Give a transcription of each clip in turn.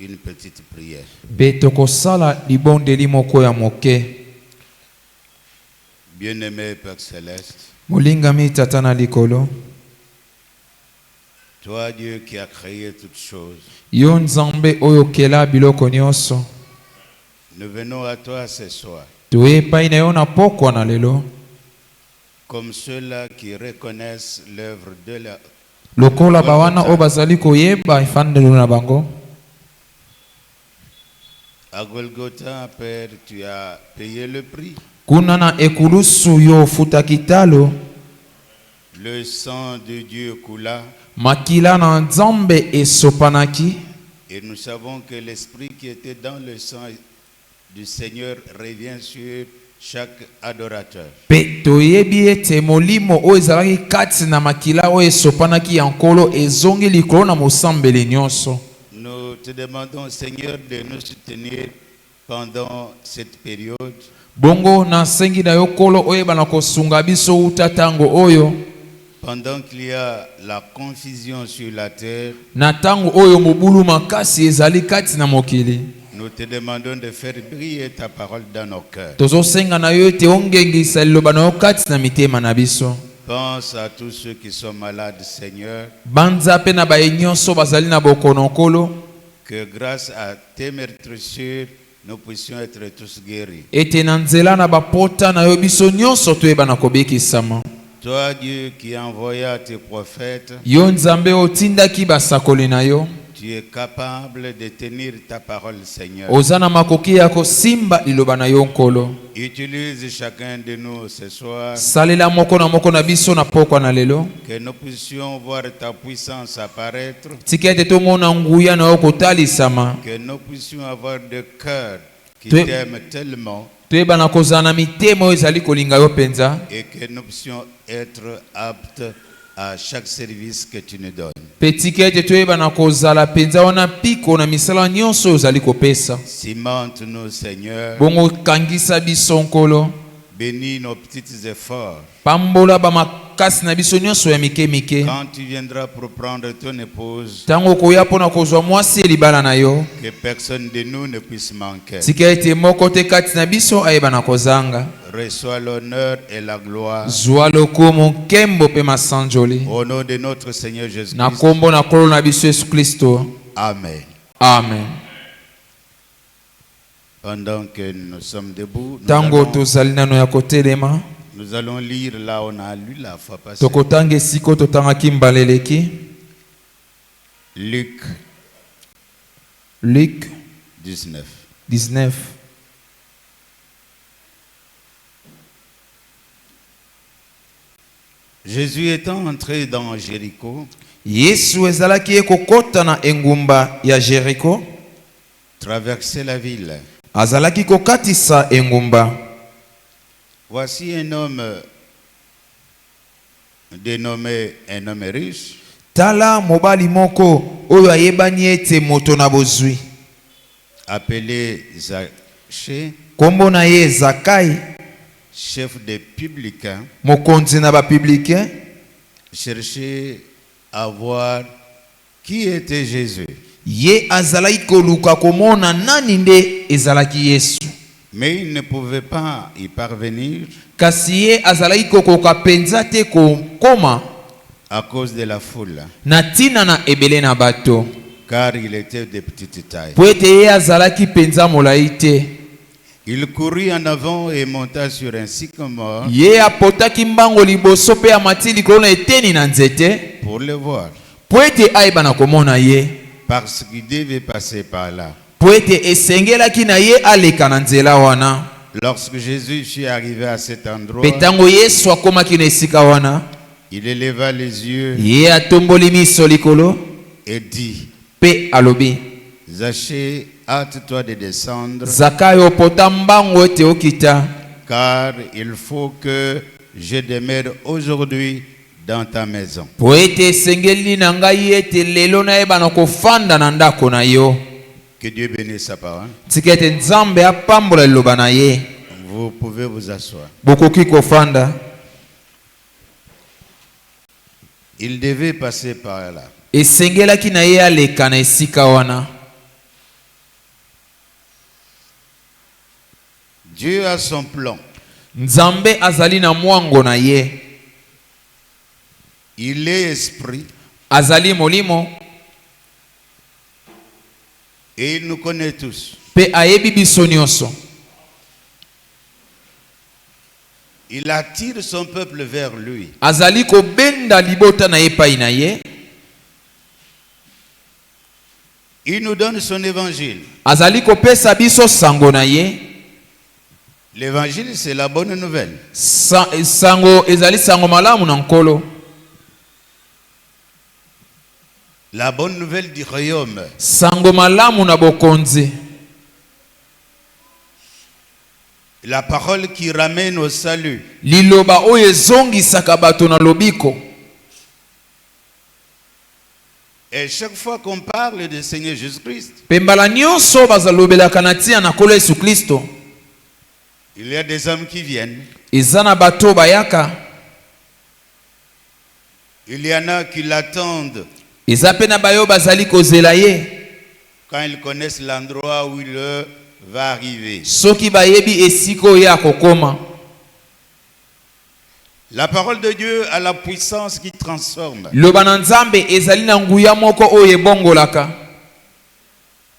une petite prière. Bien-aimé Père Céleste, toi Dieu qui as créé toutes choses, nous venons à toi ce soir comme ceux-là qui reconnaissent l'œuvre de la à Golgotha, Père, tu as payé le prix. Le sang de Dieu coula. Et nous savons que l'esprit qui était dans le sang du Seigneur revient sur chaque adorateur. Nous te demandons, Seigneur, de nous soutenir pendant cette période. Pendant qu'il y a la confusion sur la terre, nous te demandons de faire briller ta parole dans nos cœurs. Pense à tous ceux qui sont malades, Seigneur. Que grâce à tes meurtrissures, nous puissions être tous guéris. Toi, Dieu, qui envoya tes prophètes, tu es capable de tenir ta parole, Seigneur. Utilise chacun de nous ce soir. Que nous puissions voir ta puissance apparaître. Que nous puissions avoir de cœur qui t'aime tellement. Et que nous puissions être aptes à chaque service que tu nous donnes. Cimente-nous, Seigneur. Bénis nos petits efforts. Quand tu viendras pour prendre ton épouse, que personne de nous ne puisse manquer. Reçois l'honneur et la gloire. Au nom de notre Seigneur Jésus-Christ. Amen. Amen. Pendant que nous sommes debout, nous allons lire là on a lu la fois passée. Luc 19. Jésus étant entré dans Jéricho, traversait la ville. Voici un homme dénommé un homme riche, appelé Zaché, chef des publicains, cherchait à voir qui était Jésus. Mais il ne pouvait pas y parvenir à cause de la foule, car il était de petite taille. Il courut en avant et monta sur un sycomore pour le voir, parce qu'il devait passer par là. Lorsque Jésus fut arrivé à cet endroit, il éleva les yeux et dit: Zaché, hâte-toi de descendre, car il faut que je demeure aujourd'hui dans ta maison. Que Dieu bénisse sa parole. Vous pouvez vous asseoir. Il devait passer par là. Dieu a son plan. Nzambe azali na mwango na ye. Il est esprit. Azali molimo. Et il nous connaît tous. Pe ayebi biso nyonso. Il attire son peuple vers lui. Azali ko benda libota na epai na ye. Il nous donne son évangile. Azali ko pesa biso sango na ye. L'évangile, c'est la bonne nouvelle. Sango ezali sango malamu na nkolo. La bonne nouvelle du royaume. Sango malamu na bokonzi. La parole qui ramène au salut. Liloba oyo ezongisaka bato na lobiko. Et chaque fois qu'on parle du Seigneur Jésus-Christ, Pembala nyonso bazalobelaka na tia na kolo Yesu Kristo. il y a des hommes qui viennent. Ezana bato bayaka. Il y en a qui l'attendent Ezape na bayo bazali kozela ye. quand ils connaissent l'endroit où il va arriver. Soki bayebi esiko ya kokoma. La parole de Dieu a la puissance qui transforme. Loba na Nzambe ezali na nguya moko oyo ebongolaka.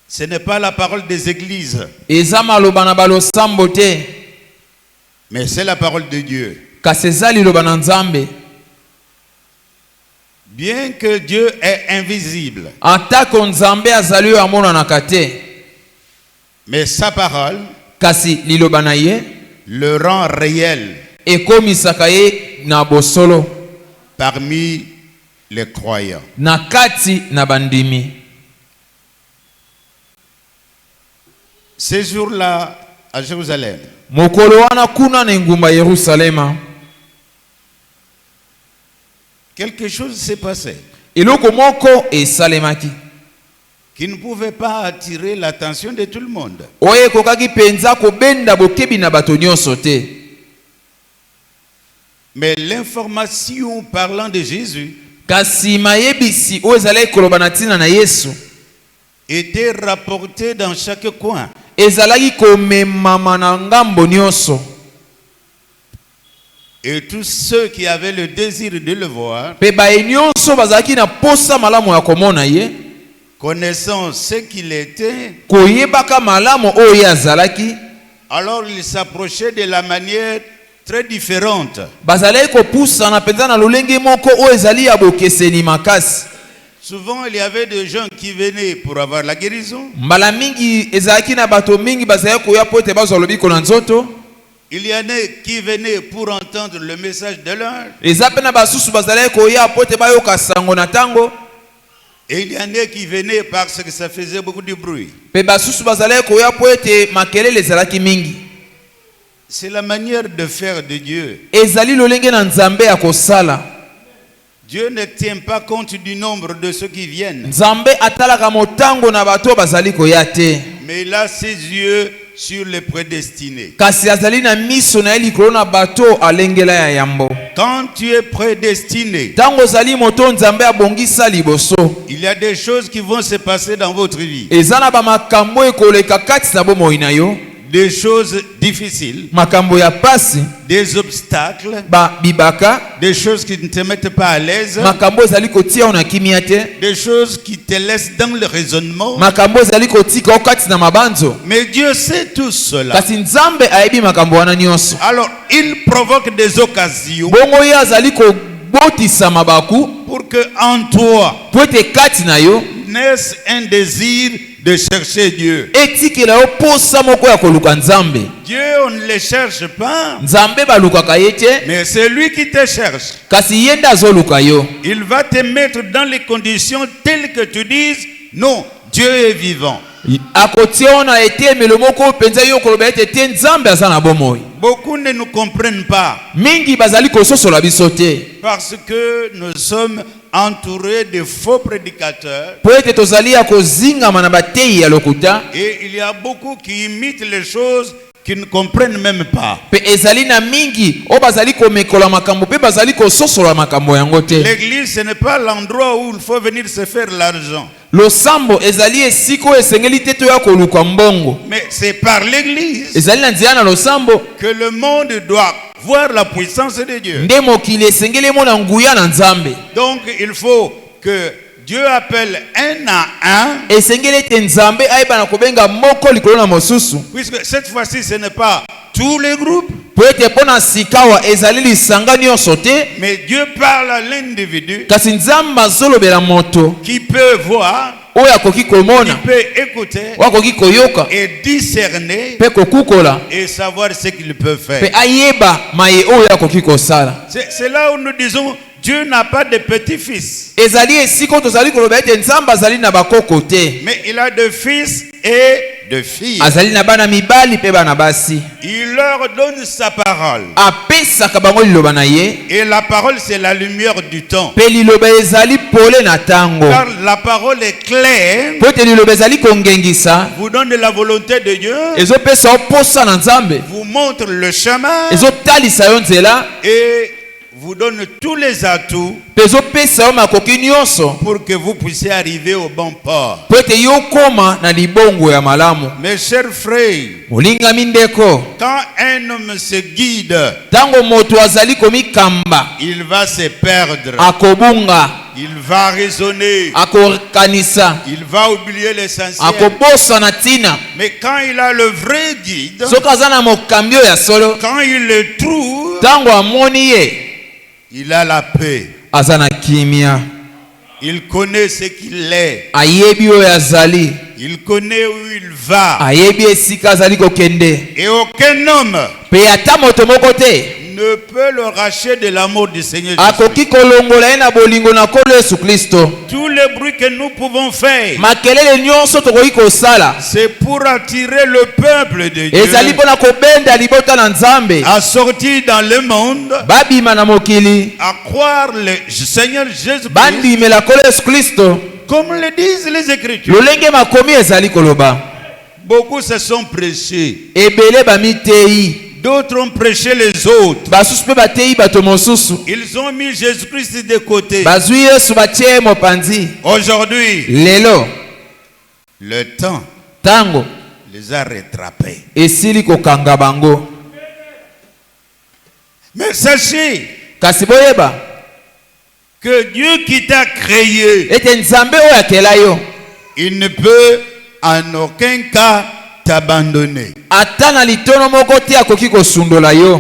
Ce n'est pas la parole des églises, Ezama loba na balosambo te. mais c'est la parole de Dieu. Kasi ezali loba na Nzambe. Bien que Dieu est invisible, Atako Nzambe azali oyo amonanaka te. mais sa parole Kasi liloba na ye le rend réel ekomisaka ye na bosolo parmi les croyants. na kati na bandimi. Ces jours-là, à Jérusalem, Mokolo wana kuna na ngumba Yerusalema, quelque chose s'est passé eloko moko esalemaki qui ne pouvait pas attirer l'attention de tout le monde. oyo ekokaki penza kobenda bokebi na bato nyonso te. Mais l'information parlant de Jésus Kasi mayebisi oyo ezalaki koloba na ntina na Yesu était rapportée dans chaque coin. ezalaki komemama na ngambo nyonso. Et tous ceux qui avaient le désir de le voir, Pe baye nyonso bazalaki na posa malamu ya komona ye, connaissant ce qu'il était, koyebaka malamu oyo azalaki, alors ils s'approchaient de la manière très différente. bazalaki kopusana penza na lolenge moko oyo ezali ya bokeseni makasi. Souvent, il y avait des gens qui venaient pour avoir la guérison. Mbala mingi ezalaki na bato mingi bazalaki koya po ete bazwa lobiko na nzoto. Il y en a qui venaient pour entendre le message de l'un. Eza pe na basusu bazalaki koya po ete bayoka sango na tango. Et il y en a qui venaient parce que ça faisait beaucoup de bruit. Pe basusu bazalaki koya po ete makelele ezalaki mingi. C'est la manière de faire de Dieu. Ezali lolenge na Nzambe ya kosala. Dieu ne tient pas compte du nombre de ceux qui viennent. Nzambe atalaka motango na bato bazali koya te. Mais il a ses yeux sur les prédestinés. Kasi azali na miso na ye likolo na bato alengela ya yambo. Quand tu es prédestiné, Tango zali moto Nzambe abongisa liboso. il y a des choses qui vont se passer dans votre vie. Eza na ba makambo ekoleka kati na bomoi na yo. Des choses difficiles, Makambo ya pasi, des obstacles, ba bibaka, des choses qui ne te mettent pas à l'aise, makambo ezali kotia ona kimia te. des choses qui te laissent dans le raisonnement. Makambo ezali kotika okati na mabanzo. Mais Dieu sait tout cela. Kasi Nzambe ayebi makambo wana nyonso. Alors, il provoque des occasions Bongo ye azali kobotisa mabaku pour que en toi po ete kati na yo naisse un désir de chercher Dieu. etikela yo posa moko ya koluka Nzambe. Dieu, on ne le cherche pas, Nzambe balukaka ye te, mais c'est lui qui te cherche. kasi ye nde azoluka yo. Il va te mettre dans les conditions telles que tu dises, non, Dieu est vivant. Akotia ona etemelo moko penza yo koloba ete te Nzambe aza na bomoi. Beaucoup ne nous comprennent pas Mingi bazali kososola biso te. parce que nous sommes entourés de faux prédicateurs Po ete tozali ya kozingama na bateyi ya lokuta. et il y a beaucoup qui imitent les choses qui ne comprennent même pas. Pe ezali na mingi o bazali komekola makambo pe bazali kososola makambo yango te. L'église, ce n'est pas l'endroit où il faut venir se faire l'argent. Losambo ezali esiko esengeli te to ya koluka mbongo. Mais c'est par l'église Ezali na nzela na losambo que le monde doit voir la puissance de Dieu. nde mokili esengeli mona nguya na Nzambe. Donc il faut que Dieu appelle un à un. Esengeli te Nzambe ayeba na kobenga moko likolo na mosusu. Puisque cette fois-ci, ce n'est pas tous les groupes. Po ete pona sikawa ezali lisanga nyonso te. Mais Dieu parle à l'individu Kasi Nzambe azolobela moto qui peut voir, oyo akoki qui komona peut écouter wakoki koyoka et discerner pe kokukola et savoir ce qu'il peut pe faire. ayeba maye oyo akoki kosala. C'est là où nous disons, Dieu n'a pas de petits-fils, Ezali esiko tozali koloba ete Nzambe azali na bakoko te. mais il a de fils et de filles. Azali na bana mibali pe bana basi. Il leur donne sa parole. Apesaka bango liloba na ye. Et la parole, c'est la lumière du temps. Pe liloba ezali pole na tango. Car la parole est claire, Po ete liloba ezali kongengisa. vous donne la volonté de Dieu, Ezopesa oposa na Nzambe. vous montre le chemin Ezotalisa yo nzela. et vous donne tous les atouts Pe ezopesa yo makoki nyonso. pour que vous puissiez arriver au bon port. Po ete yo koma na libongo ya malamu. Mes chers frères, Molingami ndeko. quand un homme se guide, Tango moto azali komikamba. il va se perdre, Akobunga. il va raisonner, Akokanisa. il va oublier l'essentiel. Akobosa na tina. Mais quand il a le vrai guide, Soki aza na mokambi oyo ya solo. quand il le trouve, Tango amoni ye. il a la paix. Aza na kimia. Il connaît ce qu'il est. Ayebi oyo azali. Il connaît où il va. Ayebi esika azali kokende. Et aucun homme Pe ata moto moko te ne peut le racheter de l'amour du Seigneur Jésus. akoki kolongola ye na bolingo na Nkolo Yesu Kristo. Tous les bruits que nous pouvons faire, Makelele nyonso tokoki kosala c'est pour attirer le peuple de Dieu ezali mpona kobenda libota na Nzambe à sortir dans le monde, babima na mokili à croire le Seigneur Jésus-Christ, bandimela Nkolo Yesu Kristo comme le disent les Écritures. lolenge makomi ezali koloba. Beaucoup se sont prêchés. Ebele bamiteyi D'autres ont prêché les autres. basusu mpe bateyi bato mosusu Ils ont mis Jésus-Christ de côté. bazwi Yesu batie ye mopanzi. Aujourd'hui, Lelo le temps tango les a rattrapés. esili kokanga bango. Mais sachez Kasi boyeba que Dieu qui t'a créé, ete Nzambe oyo akela yo il ne peut en aucun cas t'abandonner. ata na litono moko te akoki kosundola yo.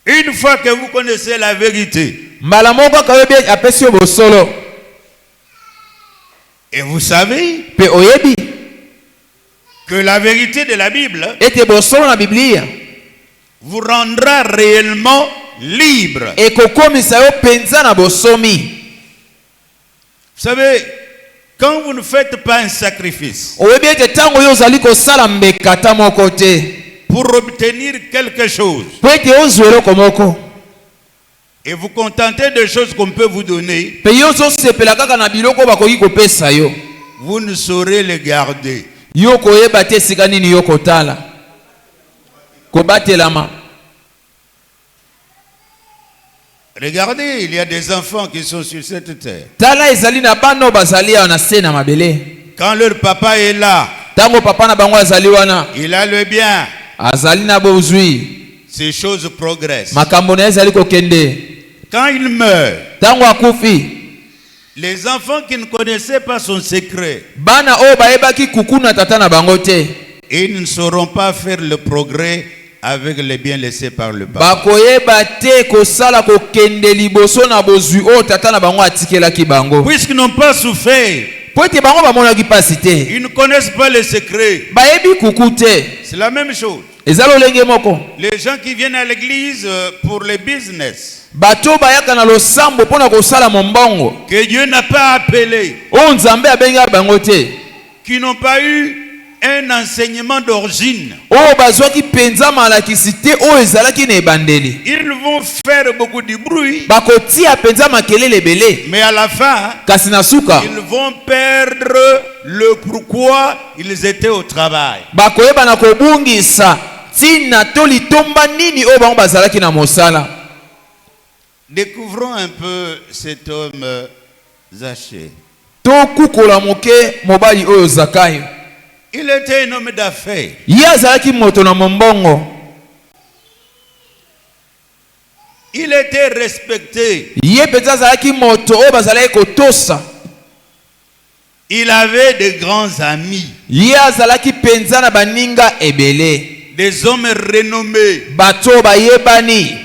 Une fois que vous connaissez la vérité, Mbala moko akayebi apesi yo bosolo et vous savez pe oyebi que la vérité de la Bible ete bosolo na Biblia vous rendra réellement libre. ekokomisa yo penza na bosomi. Vous savez, quand vous ne faites pas un sacrifice Oyebi ete tango yo ozali kosala mbekata moko te pour obtenir quelque chose po ete ozwa eloko moko et vous contentez des choses qu'on peut vous donner, pe yo ozosepela kaka na biloko bakoki kopesa yo, vous ne saurez les garder. yo koyeba te esika nini yo kotala kobatelama. Regardez, il y a des enfants qui sont sur cette terre. Tala ezali na bana oyo bazali awa na se na mabele. Quand leur papa est là, Tango papa na bango azali wana il a le bien, azali na bozwi ces choses progressent. makambo na ye ezali kokende. Quand il meurt, Tango akufi les enfants qui ne connaissaient pas son secret, bana oyo bayebaki kuku na tata na bango te ils ne sauront pas faire le progrès avec les biens laissés par le papa. bakoyeba te kosala kokende liboso na bozwi oyo tata na bango atikelaki bango. Puisqu'ils n'ont pas souffert, Po ete bango bamonaki pasi te ils ne connaissent pas le secret. bayebi kuku te. C'est la même chose. Eza lolenge moko Les gens qui viennent à l'église pour le business, bato bayaka na losambo mpona kosala mombongo que Dieu n'a pas appelé, oyo Nzambe abenga bango te, qui n'ont pas eu un enseignement d'origine, oyo bazwaki penza malakisi te oyo ezalaki na ebandeli, ils vont faire beaucoup de bruit, bakotia penza makelele ebele mais à la fin, kasi na suka ils vont perdre le pourquoi ils étaient au travail. bakoyeba na kobungisa tina to litomba nini oyo bango bazalaki na mosala. Découvrons un peu cet homme Zachée. tokukola moke mobali oyo Zakayo. Il était un homme d'affaires. Ye azalaki moto na mombongo. Il était respecté. Ye peza azalaki moto oyo bazalaki kotosa. Il avait de grands amis. Ye azalaki penza na baninga ebele. Des hommes renommés. Bato bayebani.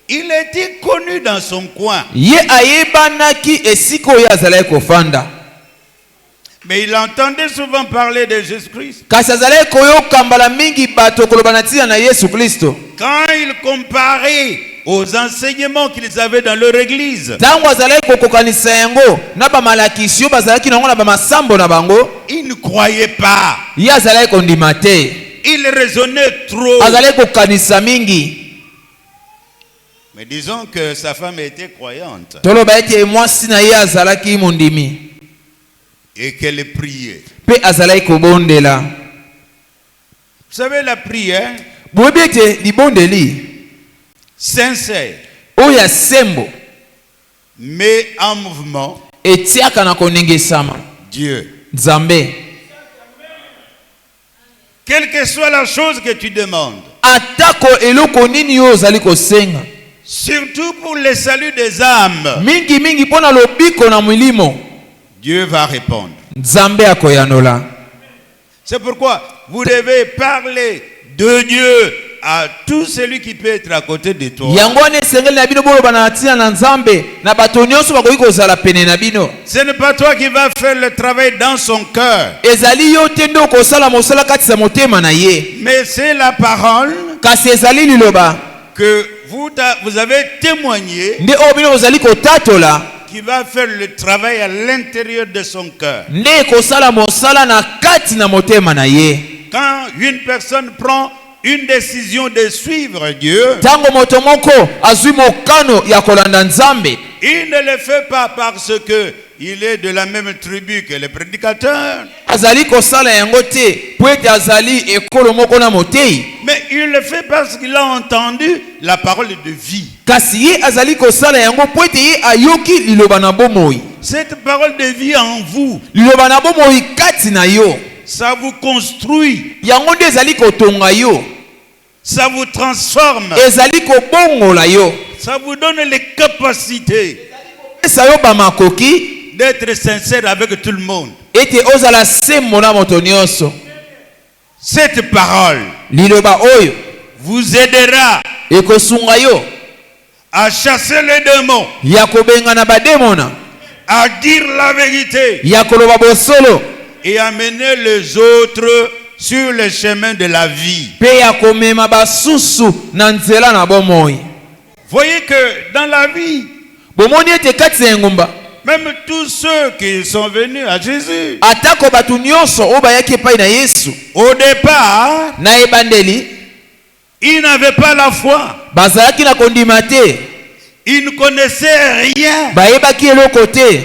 Il était connu dans son coin. Ye ayebanaki esiko ye azalaki kofanda. Mais il entendait souvent parler de Jésus-Christ. Kasi azalaki koyoka mbala mingi bato koloba na tina na Yesu Kristo. Quand il comparait aux enseignements qu'ils avaient dans leur église, Tango azalaki kokokanisa yango na bamalakisi oyo bazalaki nango na bamasambo na bango, il ne croyait pas. ye azalaki kondima te. Il raisonnait trop. Azalaki kokanisa mingi. Mais disons que sa femme était croyante Toloba ete mwasi na ye azalaki mondimi. et qu'elle priait. Pe azalaki kobondela. Vous savez, la prière Boyebi ete libondeli sincère, oyo ya sembo mais en mouvement, etiaka na konengesama Dieu. Nzambe. Quelle que soit la chose que tu demandes, Atako eloko nini yo ozali kosenga, surtout pour le salut des âmes, mingi mingi pona lobiko na milimo, Dieu va répondre. Nzambe akoyanola. C'est pourquoi vous devez parler de Dieu à tout celui qui peut être à côté de toi. Yango wana esengeli na bino boloba na tina na Nzambe na bato nyonso bakoki kozala pene na bino. Ce n'est pas toi qui vas faire le travail dans son cœur, Ezali yo te nde okosala mosala kati ya motema na ye. mais c'est la parole Kasi ezali liloba que vous avez témoigné nde oyo bino ozali kotatola qui va faire le travail à l'intérieur de son cœur. nde ekosala mosala na kati na motema na ye. Quand une personne prend une décision de suivre Dieu, Tango moto moko azwi mokano ya kolanda Nzambe, il ne le fait pas parce que il est de la même tribu que le prédicateur, azali kosala yango te po ete azali ekolo moko na motei, mais il le fait parce qu'il a entendu la parole de vie. kasi ye azali kosala yango po ete ye ayoki liloba na bomoi. Cette parole de vie en vous, Liloba na bomoi kati na yo, ça vous construit, yango nde ezali kotonga yo, ça vous transforme, ezali kobongola yo, ça vous donne les capacités esa yo bamakoki d'être sincère avec tout le monde. ete ozala sembo na moto nyonso. Cette parole Liloba oyo vous aidera ekosunga yo à chasser les démons, ya kobenga na bademona, à dire la vérité ya koloba bosolo, et à mener les autres sur le chemin de la vie. pe ya komema basusu na nzela na bomoi. Voyez que dans la vie, Bomoni ete kati ya ngomba, même tous ceux qui sont venus à Jésus, atako batu nyonso oyo bayaki epai na Yesu au départ, na ebandeli, ils n'avaient pas la foi. bazalaki na kondima te, Ils ne connaissaient rien. bayebaki eloko te.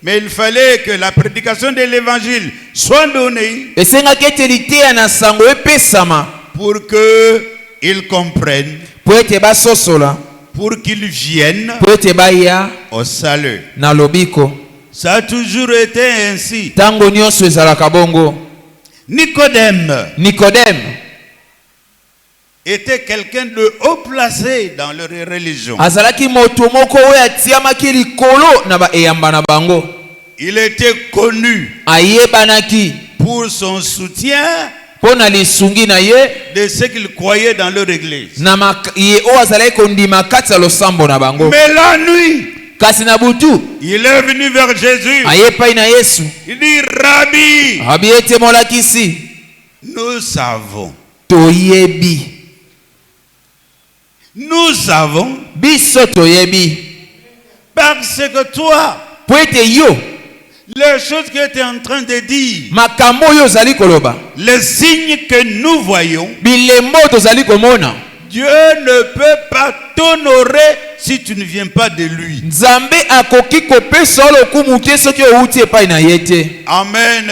Mais il fallait que la prédication de l'évangile soit donnée Esengaki ete liteya na sango epesama pour qu'ils comprennent, po ete basosola, pour qu'ils viennent po ete baya au salut. na lobiko. Ça a toujours été ainsi. Tango nyonso ezalaka bongo. Nicodème Nikodem était quelqu'un de haut placé dans leur religion. azalaki moto moko oyo atiamaki likolo na baeyamba na bango. Il était connu Ayebanaki pour son soutien mpo na lisungi na ye de ceux qu'ils croyaient dans leur église. na ye oyo azalaki kondima kati ya losambo na bango. Mais la nuit, Kasi na butu il est venu vers Jésus. aye epai na Yesu, Il dit, Rabbi, abi ete molakisi, nous savons. toyebi, Nous savons biso toyebi, parce que toi, po ete yo les choses que tu es en train de dire, makambo oyo ozali koloba, les signes que nous voyons, bilembo tozali komona, Dieu ne peut pas t'honorer si tu ne viens pas de lui. Nzambe akoki kopesa lokumu te soki outi epai na ye te. Amen.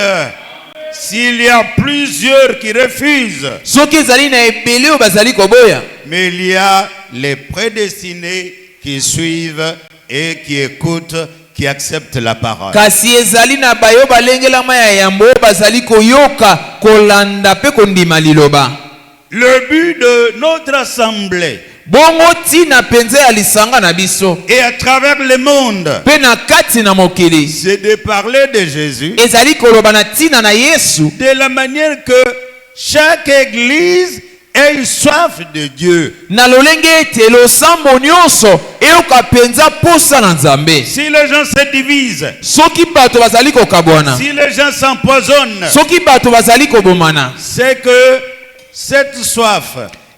S'il y a plusieurs qui refusent, Soki ezali na ebele oyo bazali koboya, mais il y a les prédestinés qui suivent et qui écoutent, qui acceptent la parole. kasi ezali na bayo balengelama ya yambo bazali koyoka kolanda pe kondima liloba. Le but de notre assemblée Bongo tina penze ya lisanga na biso et à travers le monde, pe na kati na mokili c'est de parler de Jésus ezali koloba na tina na Yesu de la manière que chaque église ait soif de Dieu. na lolenge ete losambo nyonso eyoka penza posa na Nzambe. Si les gens se divisent, Soki bato bazali kokabwana, si les gens s'empoisonnent, soki bato bazali kobomana, c'est que cette soif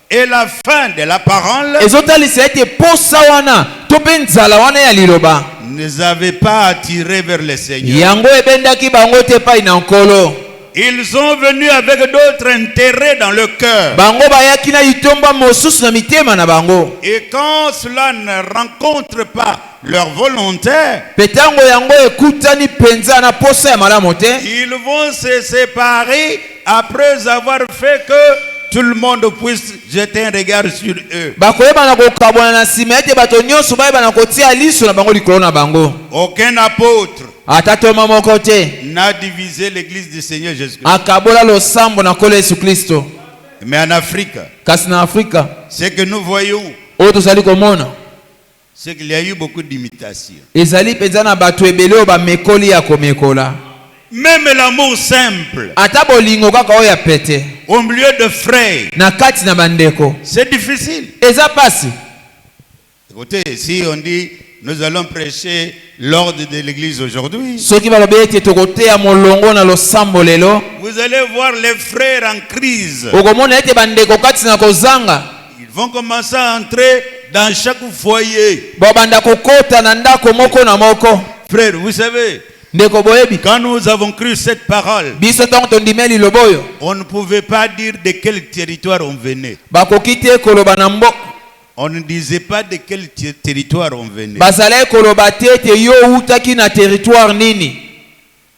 et la fin de la parole ezotalisa ete posa wana to pe nzala wana ya liloba ne les avait pas attirés vers le Seigneur. yango ebendaki bango te epai na nkolo. Ils sont venus avec d'autres intérêts dans le cœur. Bango bayaki na litomba mosusu na mitema na bango. Et quand cela ne rencontre pas leur volonté, Petango yango ekutani penza na posa ya malamu te, ils vont se séparer après avoir fait que tout le monde puisse jeter un regard sur eux. bakoyeba na kokabwana na nsima ete bato nyonso bayeba na kotia liso na bango likolo na bango. Aucun apôtre Ata toma moko te n'a divisé l'église du Seigneur Jésus-Christ. akabola losambo na nkolo Yesu Kristo. Mais en Afrique, Kasi na Afrika ce que nous voyons, oyo tozali komona c'est qu'il y a eu beaucoup d'imitations. ezali penza na bato ebele oyo bamekoli ya komekola. Même l'amour simple, Ata bolingo kaka oyo ya pete au milieu de frères, na kati na bandeko c'est difficile. eza pasi. Écoutez, si on dit nous allons prêcher l'ordre de l'église aujourd'hui, Soki balobi ete tokoteya molongo na losambo lelo, vous allez voir les frères en crise. okomona ete bandeko kati na kozanga Ils vont commencer à entrer dans chaque foyer. babanda kokota na ndako moko na moko. Frères, vous savez, Ndeko boyebi quand nous avons cru cette parole, biso ntango tondimeli liloba oyo on ne pouvait pas dire de quel territoire on venait. bakoki te koloba na mbo On ne disait pas de quel territoire on venait. bazalaki koloba te ete yo outaki na territoire nini.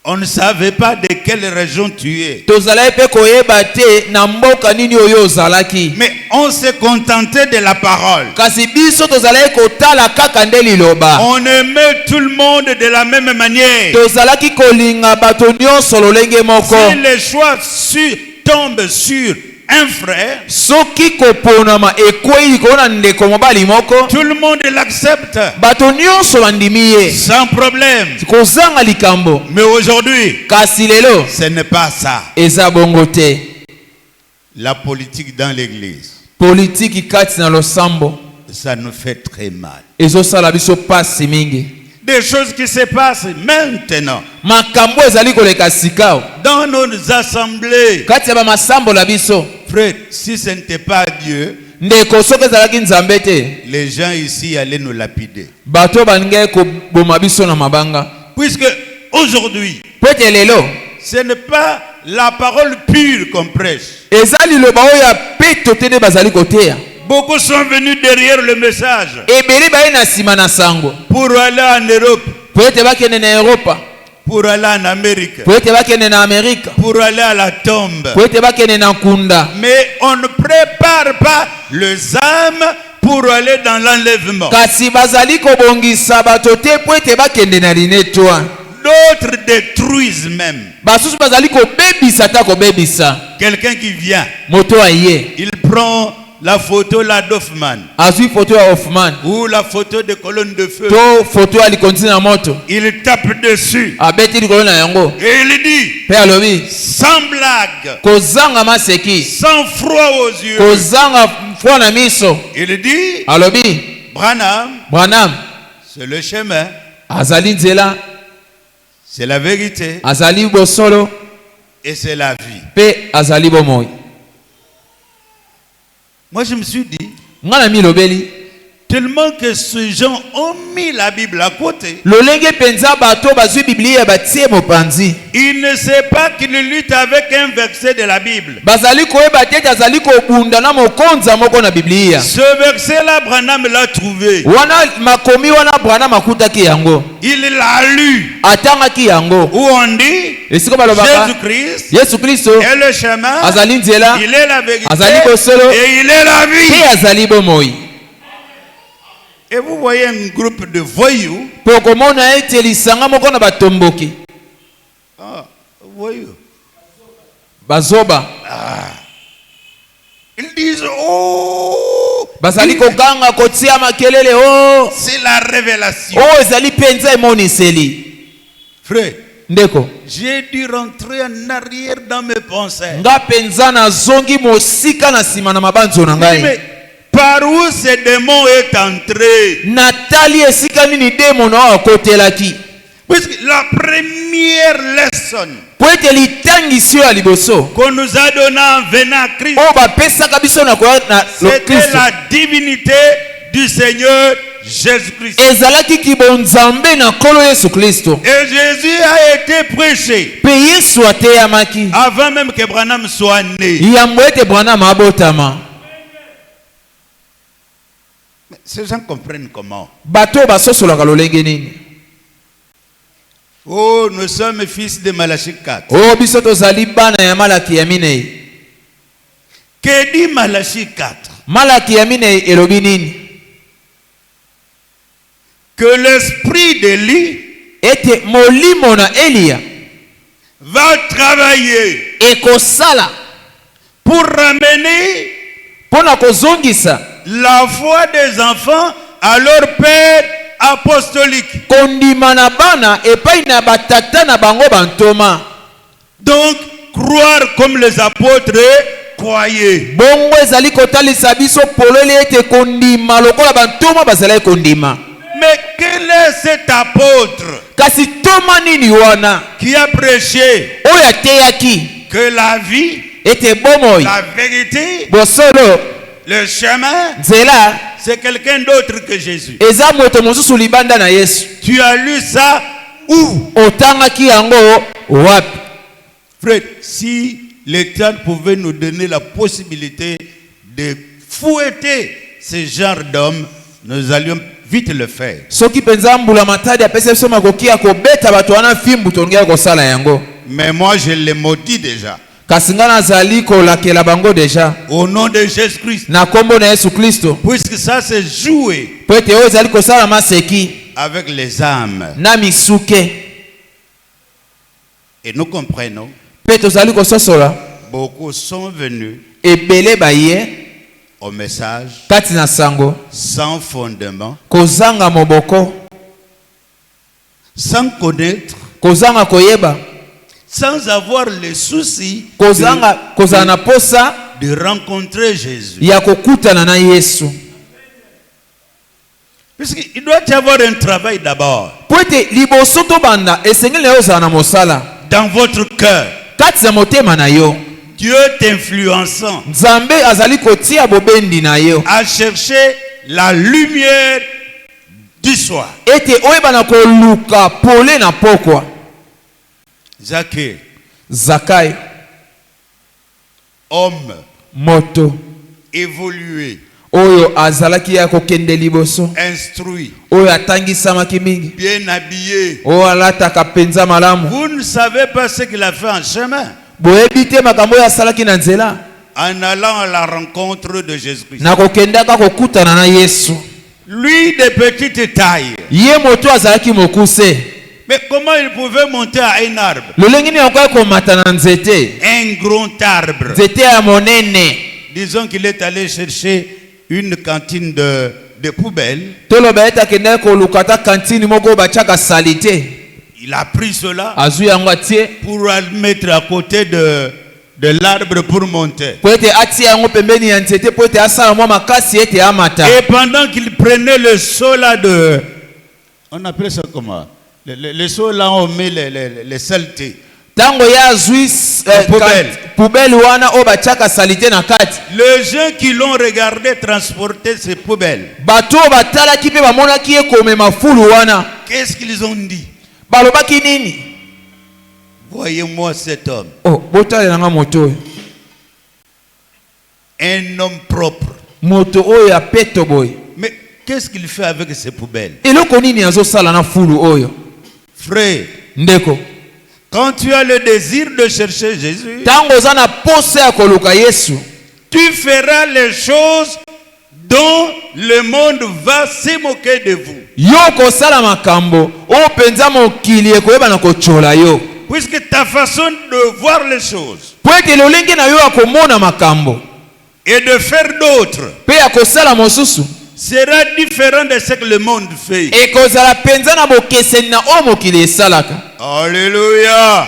On ne savait pas de quelle région tu es. Tozalaki pe koyeba te na mboka nini oyo ozalaki. Mais on s'est contenté de la parole. Kasi biso tozalaki kotala kaka nde liloba. On aimait tout le monde de la même manière. Tozalaki kolinga bato nyonso lolenge moko. Si le choix tombe sur un frère, Soki koponama ekwei likolo na ndeko mobali moko, tout le monde l'accepte bato nyonso bandimi ye sans problème. kozanga likambo. Mais aujourd'hui, Kasi lelo ce n'est pas ça. eza bongo te. La politique dans l'église, Politiki kati na losambo ça nous fait très mal. ezosala biso pasi mingi. Des choses qui se passent maintenant Makambo ezali koleka sikao dans nos assemblées. kati ya bamasambo na biso. Frère, si ce n'était pas Dieu, Ndeko soki ezalaki Nzambe te, les gens ici allaient nous lapider. bato balingaki koboma biso na mabanga. Puisque aujourd'hui, Po ete lelo ce n'est pas la parole pure qu'on prêche. eza liloba oyo ya peto te nde bazali koteya. Beaucoup sont venus derrière le message Ebele baye na nsima na sango pour aller en Europe, po ete bakende na Europa, pour aller en Amérique, po ete bakende na Amerika, pour aller à la tombe. po ete bakende na nkunda. Mais on ne prépare pas les âmes pour aller dans l'enlèvement. Kasi bazali kobongisa bato te po ete bakende na linetwa. D'autres détruisent même. Basusu bazali kobebisa ta kobebisa. Quelqu'un qui vient, Moto aye il prend la photo là d'Hoffman azwi foto ya Hoffman ou la photo de colonne de feu. to foto ya likonzi na moto, Il tape dessus abeti likolo na yango et il dit, pe alobi sans blague, kozanga maseki, sans froid aux yeux, kozanga fwa na miso. il dit, Alobi Branham, Branham c'est le chemin, azali nzela, c'est la vérité azali bosolo et c'est la vie. pe azali bomoi. Moi je me suis dit, Nga na milobeli Tellement que ces gens ont mis la Bible à côté. lolenge penza bato bazwi biblia batie mopanzi. Il ne sait pas qu'il lutte avec un verset de la Bible. Bazali koyeba te azali kobunda na mokonza moko na biblia. Ce verset-là, Branham l'a trouvé. Wana makomi wana Branham akutaki yango. Il l'a lu. Atangaki yango. Où on dit Esiko balobaka Jésus-Christ Yesu Kristo est le chemin, azali nzela, il est la vérité azali bosolo, et il est la vie. pe azali bomoi. Et vous voyez un groupe de voyous. Pokomona ete lisanga moko na batomboki. Ah, voyous. Bazoba. Ils disent, oh, Bazali koganga kotia makelele oh. c'est la révélation. Oh ezali penza emoniseli. Frère, Ndeko. j'ai dû rentrer en arrière dans mes pensées. Nga penza na zongi mosika na sima na mabanzo na ngai. Mais par où ce démon est entré? Natali esika nini démon na akotelaki. Parce que la première leçon Poete litangisi ya liboso. qu'on nous a donnée en venant à Christ, Oh bapesa biso na koya na c'était Kristo. la divinité du Seigneur Jésus-Christ. Ezalaki kibonzambe na kolo Yesu Kristo. Et Jésus a été prêché Pe Yesu ateyamaki. avant même que Branham soit né. Yambo ete Branham abotama. Mais ces gens comprennent comment? Bato basosolaka lolenge nini? Oh, nous sommes fils de Malachie 4. Oh biso tozali bana ya Malaki ya minei. Que dit Malachie 4? Malaki ya minei elobi nini? Que l'esprit d'Élie Ete molimo na Elia va travailler ekosala pour ramener pona kozongisa la foi des enfants à leur père apostolique. kondima na bana epai na batata na bango bantoma. Donc, croire comme les apôtres croyaient. Bongo ezali kotalisa biso polele ete kondima lokola bantoma bazali kondima. Mais quel est cet apôtre Kasi toma nini wana qui a prêché oyo ateyaki que la vie, ete bomoi la vérité, bosolo le chemin, nzela c'est quelqu'un d'autre que Jésus? eza moto mosusu libanda na Yesu? Tu as lu ça où? Otangaki yango wapi? Frère, si l'État pouvait nous donner la possibilité de fouetter ce genre d'hommes, nous allions vite le faire. Soki penza mbula matadi apesa biso makoki ya kobeta bato wana fimbu tongea kosala yango. Mais moi, je les maudis déjà. Kasi nga nazali kolakela bango deja Au nom de Jésus-Christ. na kombo na Yesu Kristo. Puisque ça c'est jouer Po ete oyo ezali kosala maseki avec les âmes. na misuke. Et nous comprenons, Pe tozali kososola beaucoup sont venus ebele baye au message kati na sango sans fondement, kozanga moboko, sans connaître, kozanga koyeba, sans avoir le souci kozanga kozala na posa de rencontrer Jésus. ya kokutana na Yesu. Puisqu'il doit y avoir un travail d'abord Po ete liboso tobanda esengeli ozala na mosala dans votre cœur. kati na motema na yo. Dieu t'influençant Nzambe azali kotia bobendi na yo à chercher la lumière du soir. ete oyeba na koluka pole na pokwa. Zaché, Zakayo homme moto évolué, oyo azalaki ya kokende liboso, instruit, oyo atangisamaki mingi, bien habillé. oyo alataka penza malamu. Vous ne savez pas ce qu'il a fait en chemin Boyebi te makambo oyo asalaki na nzela en allant à la rencontre de Jésus-Christ. na kokendaka kokutana na Yesu. Lui de petite taille. Ye moto azalaki mokuse. Mais comment il pouvait monter à un arbre? Lolenge nini akoki komata na nzete? Un grand arbre. Nzete ya monene. Disons qu'il est allé chercher une cantine de poubelles. Toloba ete akendaki koluka ata kantine moko batiaka salite. Il a pris cela Azwi yango atie pour le mettre à côté de l'arbre pour monter. po ete atia yango pembeni ya nzete po ete asala mwa makasi ete amata. Et pendant qu'il prenait le seau là on appelle ça comment? Le seau là on met les saletés. tango ya zui poubelle wana o bachaka salite na kati. Les gens qui l'ont regardé transporter ces poubelles, Bato batala ki pe bamona ki ekomema fulu wana. qu'est-ce qu'ils ont dit? Balobaki nini? Voyez-moi cet homme, Oh, botale nanga moto. un homme propre. Moto oyo ya peto boy. Mais qu'est-ce qu'il fait avec ces poubelles? Eloko nini azo sala na fulu oyo? Frère, Ndeko. quand tu as le désir de chercher Jésus, Tango zana pose ya koluka Yesu. tu feras les choses dont le monde va se moquer de vous. Yo sala makambo o penza mokili ekoyeba na kochola yo. Puisque ta façon de voir les choses Pwete lolenge na yo akomona makambo et de faire d'autres pe akosala mosusu sera différent de ce que le monde fait. ekozala penza na bokeseni na o mokili esalaka. Alléluia.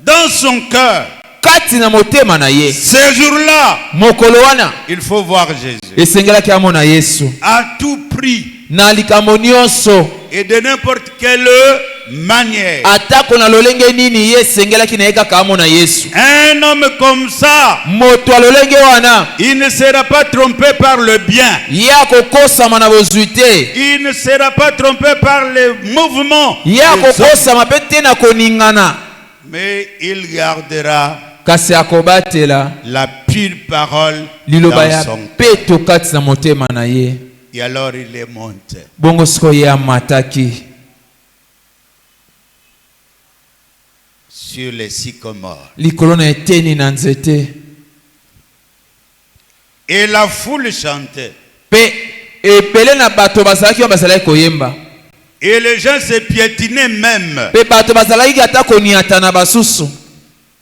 Dans son cœur, Kati na motema na ye ces jours-là, mokolo wana il faut voir Jésus esengelaki amona Yesu à tout prix na likambo nyonso et de n'importe quelle manière. atako na lolenge nini ye esengelaki na ye kaka amona Yesu. Un homme comme ça, Moto ya lolenge wana il ne sera pas trompé par le bien. ye akokosama na bozwi te, Il ne sera pas trompé par les mouvements ye des hommes. akokosama pe te na koningana, Mais il gardera kasi akobatela la pure parole liloba dans ya son cœur. peto kati na motema na ye. Et alors il est monté. Bongo siko ye amataki Sur les sycomores. likolo na eteni na nzete, Et la foule chantait. pe epele na bato bazalaki oyo bazalaki koyemba, Et les gens se piétinaient même. pe bato bazalaki ata koniata na basusu.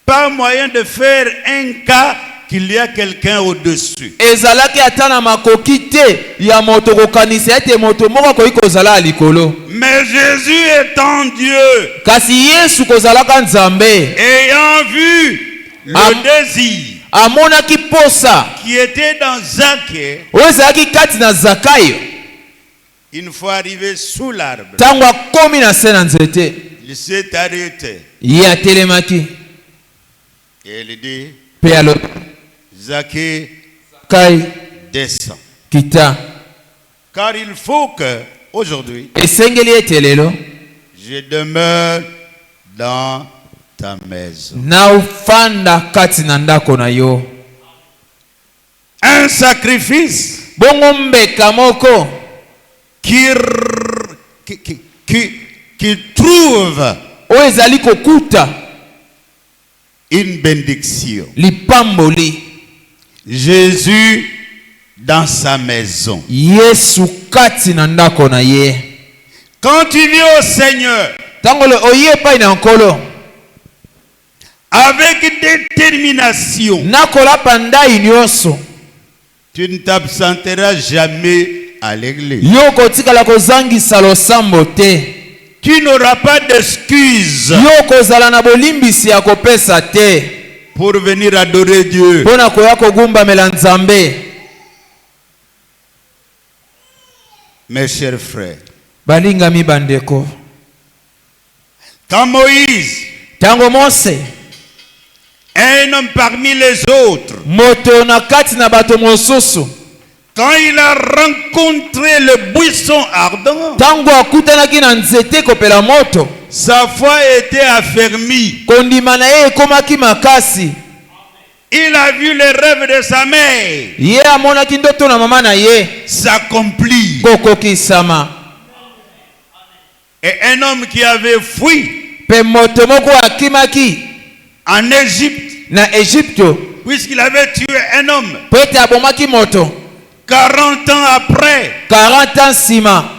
Pas moyen de faire un cas qu'il y a quelqu'un au-dessus. Ezalaki ata na makoki te ya moto kokanisa ete moto moko akoki kozala likolo. Mais Jésus étant Dieu, Kasi Yesu kozalaka Nzambe, ayant vu le désir amonaki posa qui était dans Zaché, oyo ezalaki kati na Zakayo. une fois arrivé sous l'arbre, Tango akomi na se na nzete, il s'est arrêté. ye atelemaki Et il dit, pe alobi, Zaché, kai descends. kita, Car il faut que, aujourd'hui, esengeli ete lelo je demeure dans ta maison. na ufanda kati na ndako na yo. Un sacrifice Bongo mbeka moko qui trouve oyo ezali kokuta une bénédiction. lipamboli. Jésus dans sa maison. Yesu kati na ndako na ye. Quand tu viens au Seigneur Tango oye epai na nkolo avec détermination, nakolapa ndai nyonso, tu ne t'absenteras jamais à l'église. yo kotikala kozangisa losambo te, Tu n'auras pas d'excuse yo kozala na bolimbisi ya kopesa te pour venir adorer Dieu. mpona koya kogumbamela Nzambe. Mes chers frères, Balingami bandeko, quand Moïse, tango Mose un homme parmi les autres, moto na kati na bato mosusu, quand il a rencontré le buisson ardent, tango akutanaki na nzete kopela moto, sa foi était affermie. kondima na ye ekomaki makasi. Il a vu les rêves de sa mère Ye amonaki ndoto na mama na ye s'accomplir. kokokisama. Et un homme qui avait fui Pe moto moko akimaki en Égypte, na Egypto puisqu'il avait tué un homme, po ete abomaki moto 40 ans après, 40 ans nsima,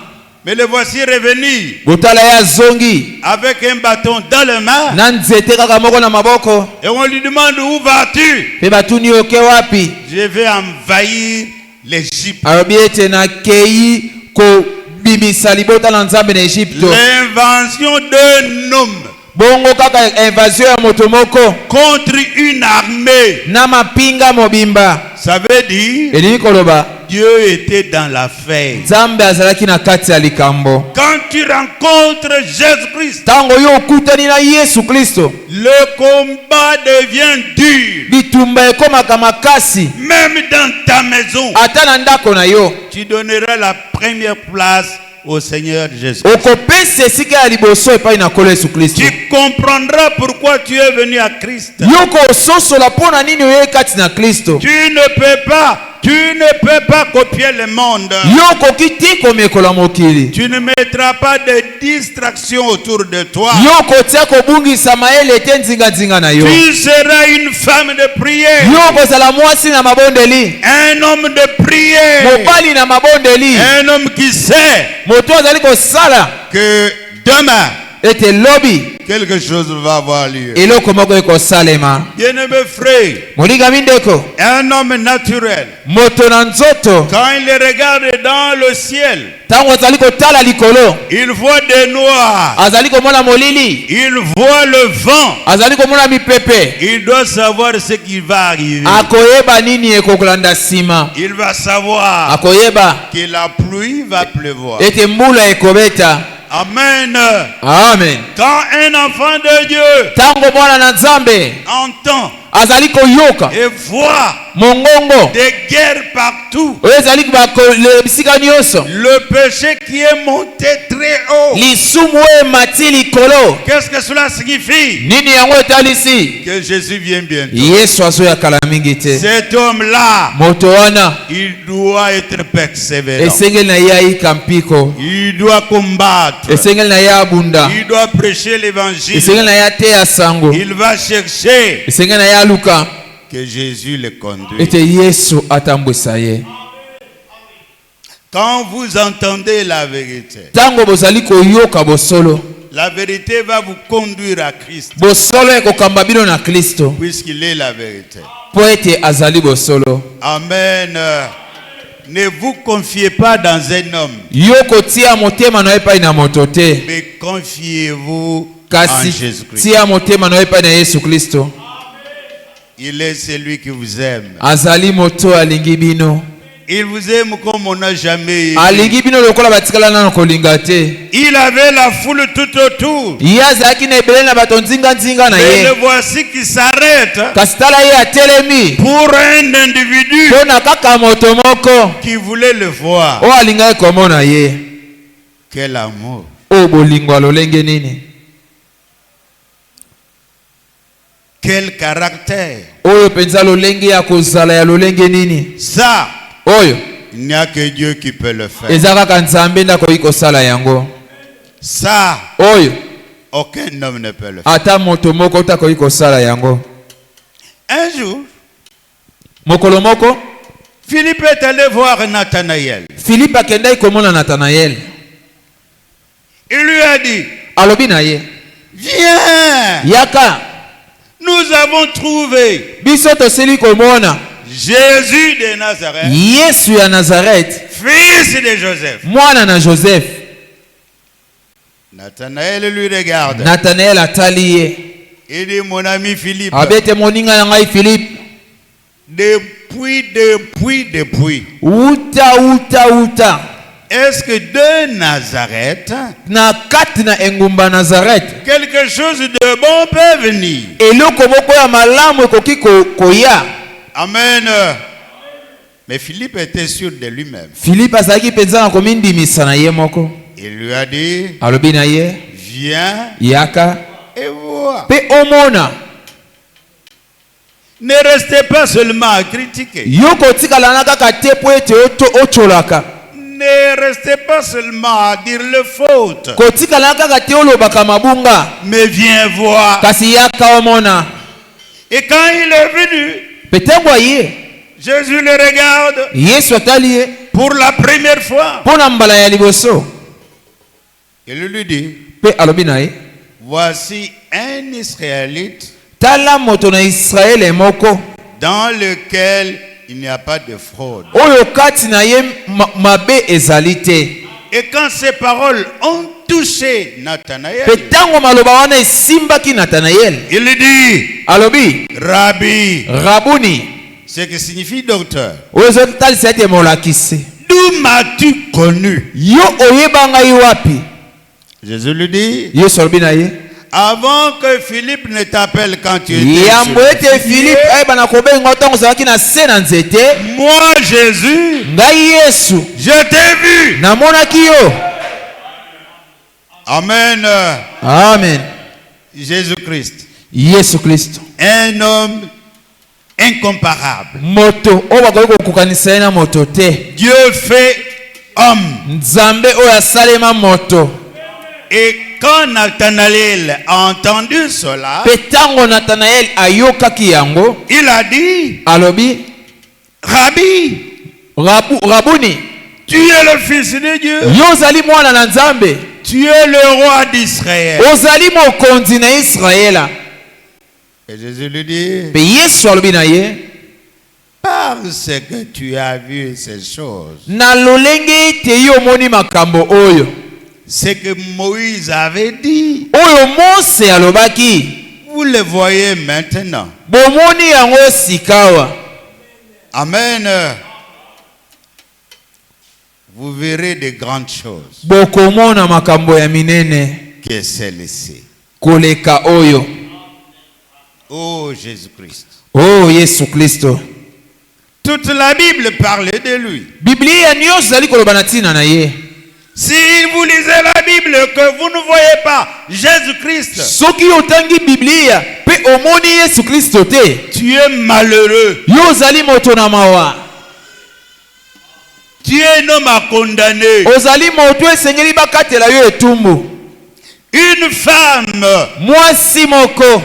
mais le voici revenu botala ya zongi avec un bâton dans les mains. na nzete kaka moko na maboko. Et on lui demande, où vas-tu? Pe batuni oke wapi? Je vais envahir l'Égypte. Alobi ete nakei kobimisa libota na Nzambe na Egypto. L'invention d'un homme bongo kaka invasion ya moto moko contre une armée. na mapinga mobimba. Ça veut dire Elingi koloba Dieu était dans l'affaire. Nzambe azalaki na kati ya likambo. Quand tu rencontres Jésus-Christ, Tango yo okutani na Yesu Kristo, le combat devient dur. bitumba ekomaka makasi. Même dans ta maison, Ata na ndako na yo tu donneras la première place au Seigneur Jésus. okopesa esika ya liboso epai na Nkolo Yesu Kristo. Tu comprendras pourquoi tu es venu à Christ. Yoko ososola mpona nini oye kati na Kristo. Tu ne peux pas copier le monde. Yokoki te komekola mokili. Tu ne mettras pas de distractions autour de toi. Yoko tia kobungisa mayele te nzinga na yo. Tu seras une femme de prière, Yoko zala mwasi na mabondeli. un homme de prière, Mobali na mabondeli. un homme qui sait Moto azali kosala que demain ete lobi quelque chose va avoir lieu. eloko moko ekosalema. Bien-aimé frère, Molingami ndeko, un homme naturel, moto na nzoto quand il regarde dans le ciel, tango azali kotala likolo, il voit des noirs, azali komona molili, il voit le vent, azali komona mipepe, il doit savoir ce qui va arriver. akoyeba nini ekokolanda sima. Il va savoir Akoyeba que la pluie va pleuvoir. ete mbula ekobeta. Amen. Amen. Quand un enfant de Dieu Tango mwana na Nzambe entend azali koyoka et voit mongongo des guerres partout, oyo ezali bisika nyonso, le péché qui est monté très haut, lisumu oyo emati likolo, qu'est-ce que cela signifie? nini yango etalisi? Que Jésus vient bientôt. Yesu azoyakala mingi te. Cet homme-là, Moto wana il doit être persévérant. esengeli na ye ayika mpiko, Il doit combattre. esengeli na ye abunda, Il doit prêcher l'évangile. esengeli na ye ateya sango, Il va chercher esengeli na ye aluka que Jésus le conduise. ete Yesu atambwisa ye. Quand vous entendez la vérité, Tango bozali koyoka bosolo, la vérité va vous conduire à Christ, bosolo ekokamba bino na Kristo puisqu'il est la vérité. po ete azali bosolo. Amen. Ne vous confiez pas dans un homme, Yoko tia motema na epai na moto te, mais confiez-vous en kasi Jésus-Christ. tia motema na epai na Yesu Kristo. Il est celui qui vous aime. Azali moto alingi bino, Il vous aime comme on n'a jamais aimé. alingi bino lokola batikala nano kolinga te. Il avait la foule tout autour. Ye azalaki na ebele na bato nzinga na Mais ye, le voici qui s'arrête kasi tala ye atelemi pour un individu mpona kaka moto moko qui voulait le voir. oyo alingaki komona ye. Quel amour. Oyo bolingo ya lolenge nini! Quel caractère. Oyo penza lolenge ya kozala ya lolenge nini! Ça, Oyo il n'y a que Dieu qui peut le faire. eza kaka Nzambe nde akoki kosala yango. Ça, Oyo aucun homme ne peut le faire. ata moto moko te akoki kosala yango. Un jour, Mokolo moko Philippe est allé voir Nathanaël. Philippe akendaki komona Nathanael, Il lui a dit, alobi na ye, viens, yaka, nous avons trouvé biso tosili komona Jésus de Nazareth, Yesu ya Nazareth, fils de Joseph. mwana na Joseph. Nathanaël lui regarde. Nathanael atali ye, Il dit, mon ami Philippe, abete moninga na ngai Philippe, depuis, uta est-ce que de Nazareth, na kati na engumba Nazareth quelque chose de bon peut venir? eloko moko ya malamu ekoki koya. Amen. Mais Philippe était sûr de lui-même. Philippe azalaki penza na komindimisa na ye moko, Il lui a dit, alobi na ye, viens yaka et vois. pe omona. Ne restez pas seulement à critiquer. Yoko tikala na kaka te po ete ocholaka, Ne restez pas seulement à dire le faute. kotikala na kaka te olobaka mabunga, Mais viens voir. kasi yaka omona. Et quand il est venu, Petengwa ye, Jésus le regarde Yesu atali ye pour la première fois. mpona mbala ya liboso, Il lui dit, pe alobi na ye, voici un Israélite tala moto na Israele moko dans lequel il n'y a pas de fraude. oyo kati na ye mabe ezali te. Et quand ces paroles ont touché Nathanaël, Petango maloba wana esimbaki Nathanaël. il dit, Alobi, Rabbi, Rabuni, ce qui signifie docteur, ozo talisa ete molakisi. d'où m'as-tu connu? Yo oyeba ngai wapi? Jésus lui dit, Yesu alobi na ye. avant que Philippe ne t'appelle quand tu étais Yambo sur le ete figuier, Philippe ayeba na kobenga otango ozalaki na se na nzete. moi Jésus, Ngai Yesu je t'ai vu. namonaki yo. Amen. Amen. Jésus-Christ, Yesu Kristo. un homme incomparable. Moto oyo bakoki kokukanisa ye na moto te. Dieu fait homme. Nzambe oyo asalema moto. Et quand Nathanaël a entendu cela, Petango Nathanaël ayokaki yango. il a dit, Alobi, Rabbi, Rabuni, tu es le fils de Dieu. yo ozali mwana na Nzambe. Tu es le roi d'Israël. Ozali mokonzi na Israela. Et Jésus lui dit, Pe Yesu alobi na ye, parce que tu as vu ces choses, na lolenge ete yo omoni makambo oyo. ce que Moïse avait dit, Oyo Mose alobaki. vous le voyez maintenant. Bomoni yango sikawa. Amen. Vous verrez de grandes choses Bokomona makambo ya minene. que celle-ci. Koleka oyo. Oh Jésus-Christ. Oh Yesu Kristo. Toute la Bible parle de lui. Biblia nyonso zali koloba na tina na ye. Si vous lisez la Bible que vous ne voyez pas Jésus-Christ, Soki otangi Biblia pe omoni Yesu Kristo te. tu es malheureux. Yo zali moto na mawa. Tu es un homme à condamner. Ozali moto esengeli bakatela yo etumbu. Une femme Mwasi moko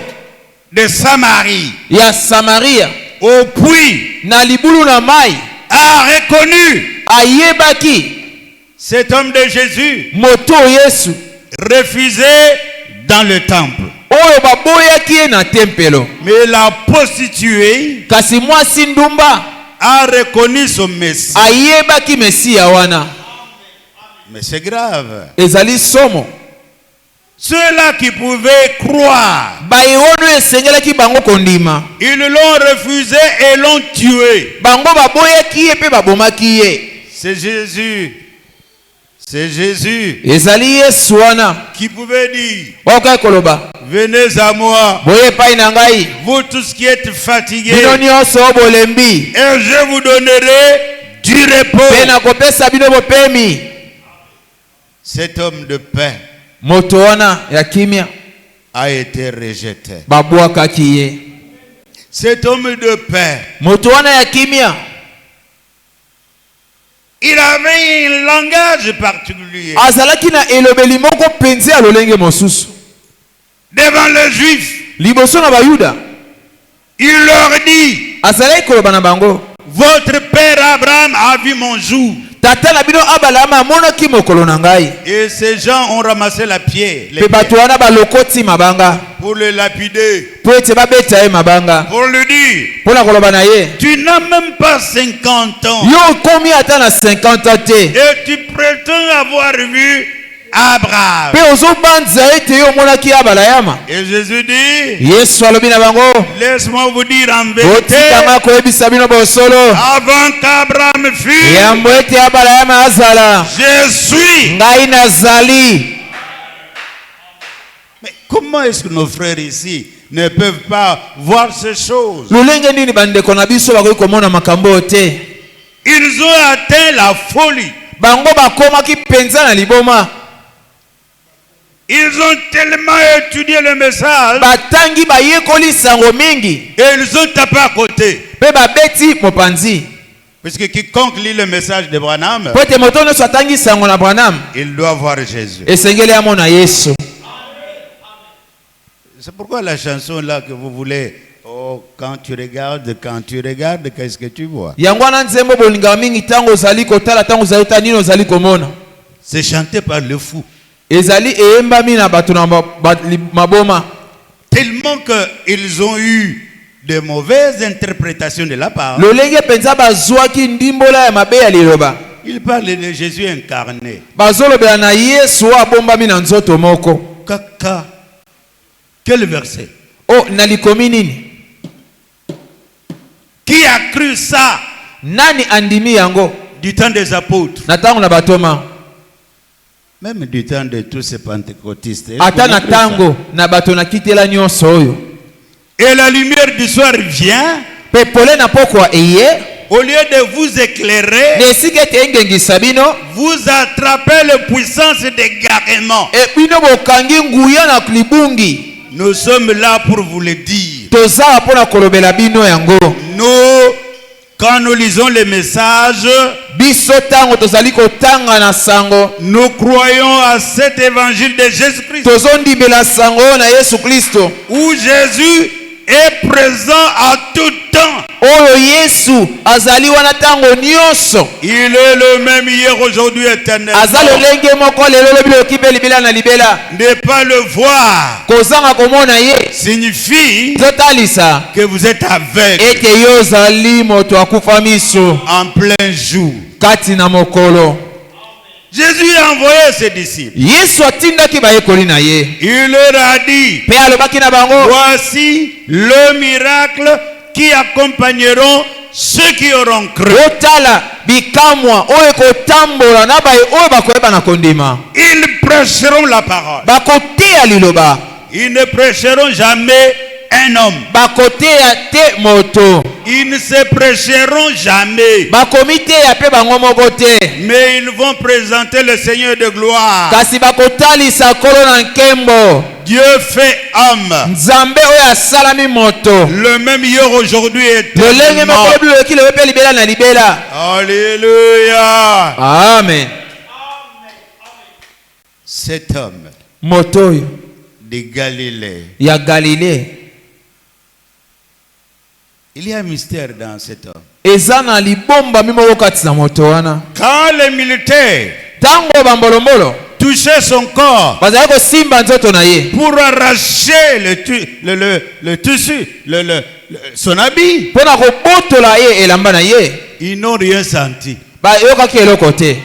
de Samarie ya Samaria au puits na libulu na mai a reconnu ayebaki cet homme de Jésus moto Yesu refusé dans le temple. oyo baboyaki ye na tempelo. Mais la prostituée Kasi mwasi ndumba a reconnu son Messie. ayebaki Mesia wana. Mais c'est grave. Ezali somo. Ceux-là qui pouvaient croire, Bayiwono esengelaki bango kondima. ils l'ont refusé et l'ont tué. Bango baboyaki ye pe babomaki ye. C'est Jésus. C'est Jésus Ezali Yesu wana. qui pouvait dire, Okai koloba. venez à moi, Boye pai na ngai. vous tous qui êtes fatigués, Bino nyonso bolembi. et je vous donnerai du Pe repos. na kopesa bino bopemi. Cet homme de paix Moto wana ya kimia a été rejeté. babwakaki ye. Cet homme de paix, Moto wana ya kimia il avait un langage particulier. azalaki na elobeli moko penzi ya lolenge mosusu. Devant les Juifs, Liboso na bayuda il leur dit, azalaki koloba na bango, votre père Abraham a vu mon jour. tata na bino Abalama amonaki mokolo na ngai. Et ces gens ont ramassé la pierre, les Pe bato pierres, wana balokoti mabanga pour le lapider, po ete babeta ye mabanga pour lui dire, mpo na koloba na ye, tu n'as même pas 50 ans yo okomi ata na 50 ans te et tu prétends avoir vu Abraham. pe ozobanza ete yo omonaki Abalayama. Et Jésus dit, Yesu alobi na bango, laisse-moi vous dire en vérité, botikanga koyebisa bino bosolo, avant qu'Abraham fût, yambo ete Abalayama azala, je suis. ngai nazali. Mais comment est-ce que nos frères ici ne peuvent pas voir ces choses? Lolenge nini bandeko na biso bakoki komona makambo oyo te? Ils ont atteint la folie. Bango bakomaki penza na liboma. Ils ont tellement étudié le message Batangi bayekoli sango mingi et ils ont tapé à côté. pe babeti mopanzi. Puisque quiconque lit le message de Branham, Po ete moto nyonso atangi sango na Branham il doit voir Jésus. esengeli amona Yesu. C'est pourquoi la chanson là que vous voulez, oh, quand tu regardes, qu'est-ce que tu vois? Yango wana nzembo bolingaka mingi ntango ozali kotala, ntango ozali kotala nini ozali komona. C'est chanté par le fou. Ezali eyembami na bato na maboma. Tellement qu'ils ont eu de mauvaises interprétations de la parole. Lolenge penza bazwaki ndimbola ya mabe ya liloba. Il parle de Jésus incarné. bazolobela na Yesu abombami na nzoto moko. Kaka. Quel verset? Oh, nalikomi nini? Qui a cru ça Nani andimi yango? du temps des apôtres? Na tango na batoma. Même du temps de tous ces pentecôtistes. Ata na tango na bato na kitela nyonso oyo. Et la lumière du soir vient. Pe pole na pokwa eye. Au lieu de vous éclairer, Nesike te engengisa bino. vous attrapez la puissance d'égarement. E bino bokangi nguya na libungi. Nous sommes là pour vous le dire. Toza pona kolobela bino yango. Nous, quand nous lisons les messages, Biso tango tozali kotanga na sango. nous croyons à cet évangile de Jésus-Christ Tozondibela sango na Yesu Kristo. où Jésus est présent à tout temps. Oyo Yesu azali wana tango nyonso. Il est le même hier, aujourd'hui, éternellement. Azali lenge moko lelo bilo kibeli bila na libela. Ne pas le voir Kozanga komona ye. signifie Zotalisa que vous êtes aveugle ete yo zali moto akufa miso en plein jour. kati na mokolo. Jésus a envoyé ses disciples. Yesu atindaki bayekoli na ye. Il leur a dit, Pe alobaki na bango, voici le miracle qui accompagneront ceux qui auront cru. otala bikamwa oyo kotambola na baye oyo bakoyeba na kondima. Ils prêcheront la parole. Bakoteya liloba. Ils ne prêcheront jamais un homme. Bakoteya te moto. Ils ne se prêcheront jamais. Bakomiteya pe bango moko te. Mais ils vont présenter le Seigneur de gloire. Kasi bakotalisa kolo na nkembo. Dieu fait homme. Nzambe oyo asalami moto. Le même hier, aujourd'hui et Lolenge éternellement. moko bilo ki lewe pe libela na libela. Alléluia. Amen. Cet homme Moto oyo de Galilée. ya Galilée. Il y a un mystère dans cet homme. Eza na libomba mimoko kati na moto wana. Quand les militaires Tango bambolombolo touchaient son corps bazali kosimba nzoto na ye pour arracher le tissu, son habit, mpona kobotola ye elamba na ye, ils n'ont rien senti. bayokaki eloko te.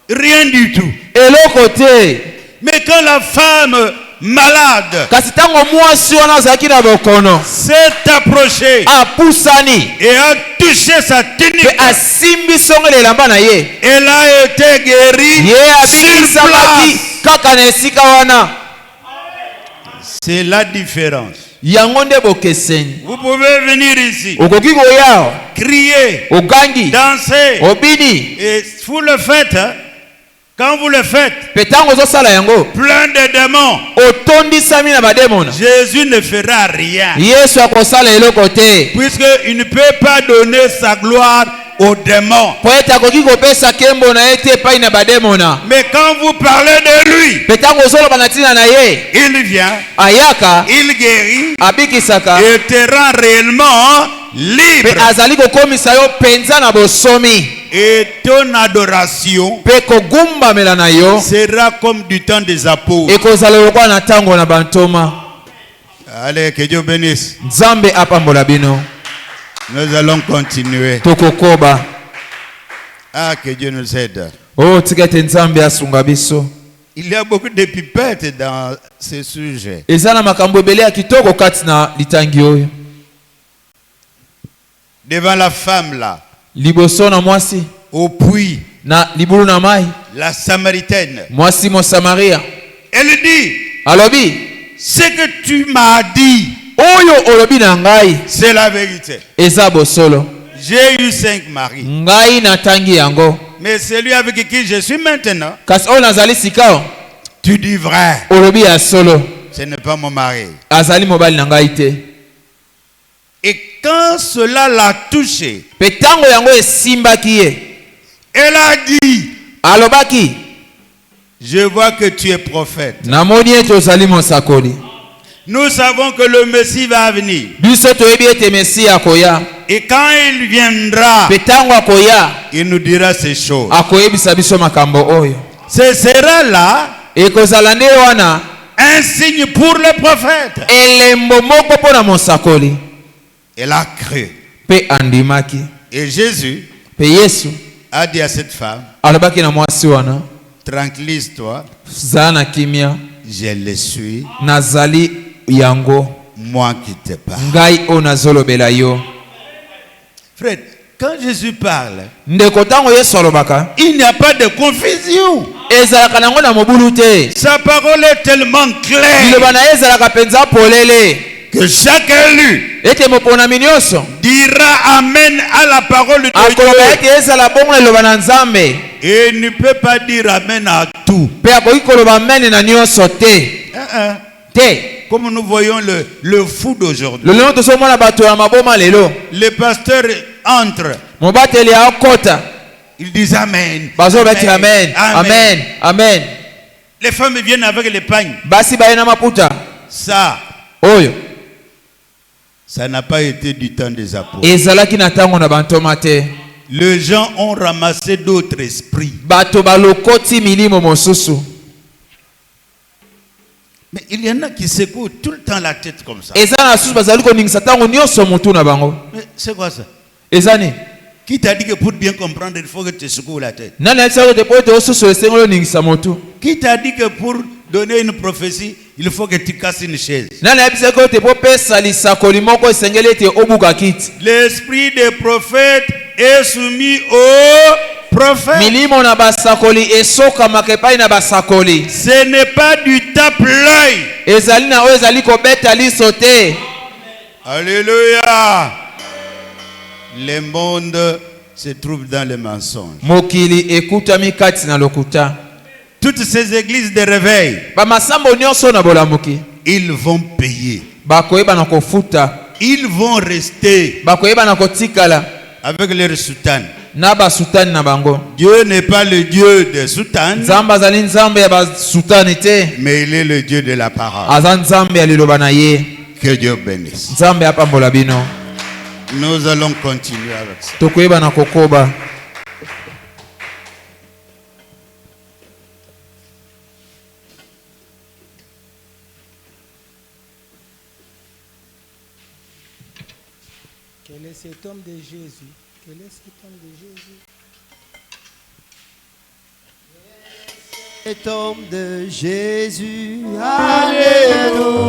Rien du tout. Eloko te. Mais quand la femme malade Kasi tango mwasi wana azalaki na bokono s'est approchée apusani et a touché sa tunique, pe asimbi songolo elamba na ye, elle a été guérie ye sur abikisamaki place. kaka na esika wana. C'est la différence. Yango nde bokeseni. Vous pouvez venir ici, Okoki koya crier, ogangi danser, obini et vous le faites, hein. Quand vous le faites, pe tango ozosala yango plein de démons, otondisami na bademona, Jésus ne fera rien. Yesu akosala eloko te, Puisqu'il ne peut pas donner sa gloire aux démons. po ete akoki kopesa kembo na ye te epai na bademona. Mais quand vous parlez de lui, Pe tango ozoloba na ntina na ye, il vient, ayaka il guérit abikisaka et te rend réellement pe libre. azali kokomisa yo penza na bosomi, Et ton adoration pe kogumbamela na yo sera comme du temps des apôtres. ekozala lokola na ntango na bantoma. Allez, que Dieu bénisse. Nzambe apambola bino. Nous allons continuer. Tokokoba. Ah, que Dieu nous aide. Oh, tika ete Nzambe asunga biso. Il y a beaucoup de pipettes dans ce sujet. Eza na makambo ebele ya kitoko kati na litangi oyo. Devant la femme là, Liboso na mwasi au puits, na libulu na mai, la Samaritaine, mwasi mo Samaria elle dit, alobi, ce que tu m'as dit, oyo olobi na ngai c'est la vérité. eza bosolo. J'ai eu 5 maris. Ngai na tangi yango. Mais celui avec qui je suis maintenant, Kasi oyo nazali sikao, tu dis vrai. olobi ya solo. Ce n'est pas mon mari. Azali mobali na ngai te. Et quand cela l'a touché, Pe tango yango esimbaki ye, elle a dit, alobaki, je vois que tu es prophète. namoni ete ozali mosakoli. Nous savons que le Messie va venir. Biso toyebi ete Mesia akoya. Et quand il viendra, Pe tango akoya, il nous dira ces choses. akoyebisa biso makambo oyo. Ce sera là Ekozala nde wana un signe pour le prophète. elembo moko mpo na mosakoli. Elle a cru. Pe andimaki. Et Jésus Pe Yesu a dit à cette femme, alobaki na mwasi wana, tranquillise-toi, zala na kimia, je le suis, nazali yango, moi qui te parle. ngai o nazolobela yo. Frère, quand Jésus parle, Ndeko tango Yesu alobaka, il n'y a pas de confusion. ezalaka nango na mobulu te. Sa parole est tellement claire Liloba na ezalaka penza polele. que chaque élu Ete moponami nyonso dira Amen à la parole de akoloba Dieu. ete ezala bongo na liloba na Nzambe. Et il ne peut pas dire Amen à tout. Pe akoki koloba amen na nyonso te. Te. Comme nous voyons le fou d'aujourd'hui. Lelo tosomona bato ya maboma lelo. Les pasteurs entrent. Mobateli akota. Ils disent Amen. Bazo beti amen. Amen. Amen. Les femmes viennent avec les pagnes. Basi baye na maputa. Ça, Oyo. ça n'a pas été du temps des apôtres. Ezalaki na tango na bantoma te. Les gens ont ramassé d'autres esprits. Bato balokoti milimo mosusu. Mais il y en a qui secouent tout le temps la tête comme ça. Eza na susu bazali koningisa tango nyonso mutu na bango. Mais c'est quoi ça? Ezani. Qui t'a dit que pour bien comprendre, il faut que tu secoues la tête? Nani alisema te pote osusu esengolo ningisa mutu. Qui t'a dit que pour donner une prophétie, il faut que tu casses une chaise? Nani alisema te po pesa lisakoli moko esengeli ete obuka kiti. L'esprit des prophètes est soumis aux prophètes. Milimo na basakoli esoka makepai na basakoli. Ce n'est pas du tape-l'œil. Ezali na oyo ezali kobeta liso te. Alléluia. Le monde se trouve dans le mensonge. Mokili ekutami kati na lokuta. Toutes ces églises de réveil, Ba masambo nyonso na bolamuki. ils vont payer. Bakoyeba na kofuta. Ils vont rester Bakoyeba na kotikala. avec leur soutane. Na basutani na bango. Dieu n'est pas le Dieu des soutanes, Nzambe azali nzambe ya basutani te. mais il est le Dieu de la parole. Aza nzambe ya liloba na ye. Que Dieu bénisse. Nzambe apambola bino. Nous allons continuer avec ça. Tokoyeba na kokoba. Quel est cet homme de Jésus? Quel est cet homme de Jésus? Cet homme de Jésus, Alléluia.